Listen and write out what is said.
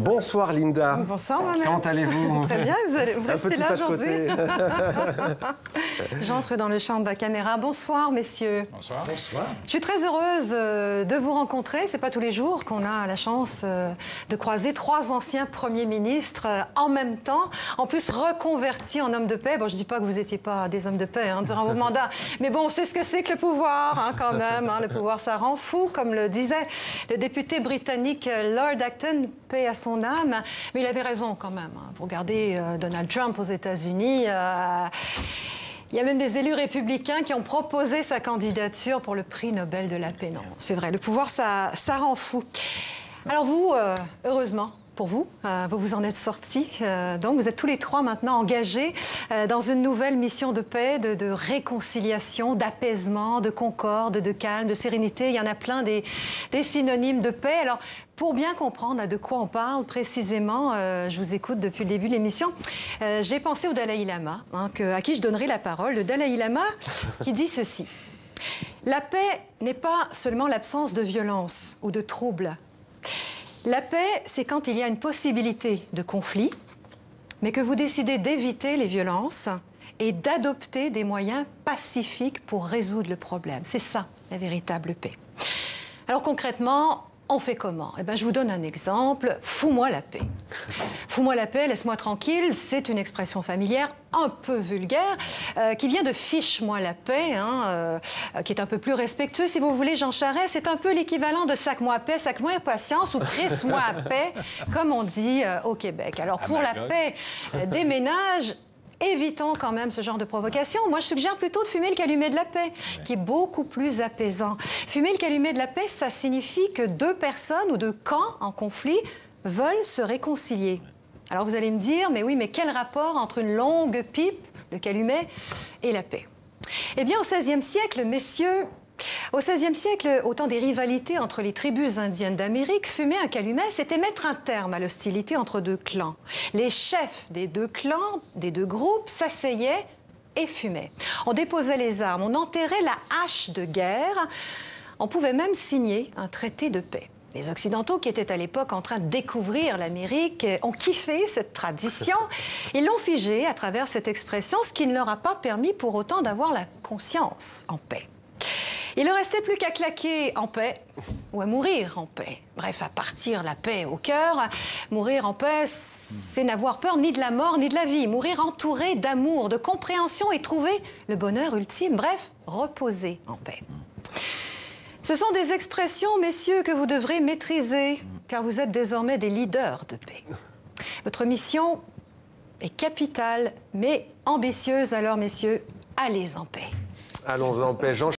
Bonsoir Linda. Bonsoir Mohamed. Comment allez-vous? Très bien, vous restez là aujourd'hui. J'entre dans le champ de la caméra. Bonsoir messieurs. Bonsoir. Bonsoir. Je suis très heureuse de vous rencontrer. C'est pas tous les jours qu'on a la chance de croiser trois anciens premiers ministres en même temps, en plus reconvertis en hommes de paix. Bon, je dis pas que vous n'étiez pas des hommes de paix durant vos mandats, mais bon, on sait ce que c'est que le pouvoir quand même. Le pouvoir, ça rend fou, comme le disait le député britannique Lord Acton, paix à son âme. Mais il avait raison quand même. Vous regardez Donald Trump aux États-Unis. Il y a même des élus républicains qui ont proposé sa candidature pour le prix Nobel de la paix. Non, c'est vrai, le pouvoir, ça rend fou. Alors vous, heureusement pour vous, vous vous en êtes sortis. Donc vous êtes tous les trois maintenant engagés dans une nouvelle mission de paix, de réconciliation, d'apaisement, de concorde, de calme, de sérénité. Il y en a plein des synonymes de paix. Alors, pour bien comprendre de quoi on parle précisément, je vous écoute depuis le début de l'émission, j'ai pensé au Dalai Lama, à qui je donnerai la parole. Le Dalai Lama qui dit ceci. La paix n'est pas seulement l'absence de violence ou de troubles. La paix, c'est quand il y a une possibilité de conflit, mais que vous décidez d'éviter les violences et d'adopter des moyens pacifiques pour résoudre le problème. C'est ça, la véritable paix. Alors concrètement, on fait comment? Eh bien, je vous donne un exemple. Fous-moi la paix. Fous-moi la paix, laisse-moi tranquille. C'est une expression familière un peu vulgaire qui vient de fiche-moi la paix, qui est un peu plus respectueux. Si vous voulez, Jean Charest, c'est un peu l'équivalent de sac-moi paix, sac-moi patience ou crisse-moi à paix, comme on dit au Québec. Alors, pour la paix des ménages, évitons quand même ce genre de provocation. Moi, je suggère plutôt de fumer le calumet de la paix, qui est beaucoup plus apaisant. Fumer le calumet de la paix, ça signifie que deux personnes ou deux camps en conflit veulent se réconcilier. Alors vous allez me dire, mais oui, mais quel rapport entre une longue pipe, le calumet, et la paix? Eh bien, au XVIe siècle, messieurs, au XVIe siècle, au temps des rivalités entre les tribus indiennes d'Amérique, fumer un calumet, c'était mettre un terme à l'hostilité entre deux clans. Les chefs des deux clans, des deux groupes, s'asseyaient et fumaient. On déposait les armes, on enterrait la hache de guerre. On pouvait même signer un traité de paix. Les Occidentaux, qui étaient à l'époque en train de découvrir l'Amérique, ont kiffé cette tradition. Ils l'ont figée à travers cette expression, ce qui ne leur a pas permis pour autant d'avoir la conscience en paix. Il ne restait plus qu'à claquer en paix ou à mourir en paix. Bref, à partir la paix au cœur. Mourir en paix, c'est n'avoir peur ni de la mort ni de la vie. Mourir entouré d'amour, de compréhension et trouver le bonheur ultime. Bref, reposer en paix. Ce sont des expressions, messieurs, que vous devrez maîtriser, car vous êtes désormais des leaders de paix. Votre mission est capitale, mais ambitieuse. Alors, messieurs, allez en paix. Allons en paix. Jean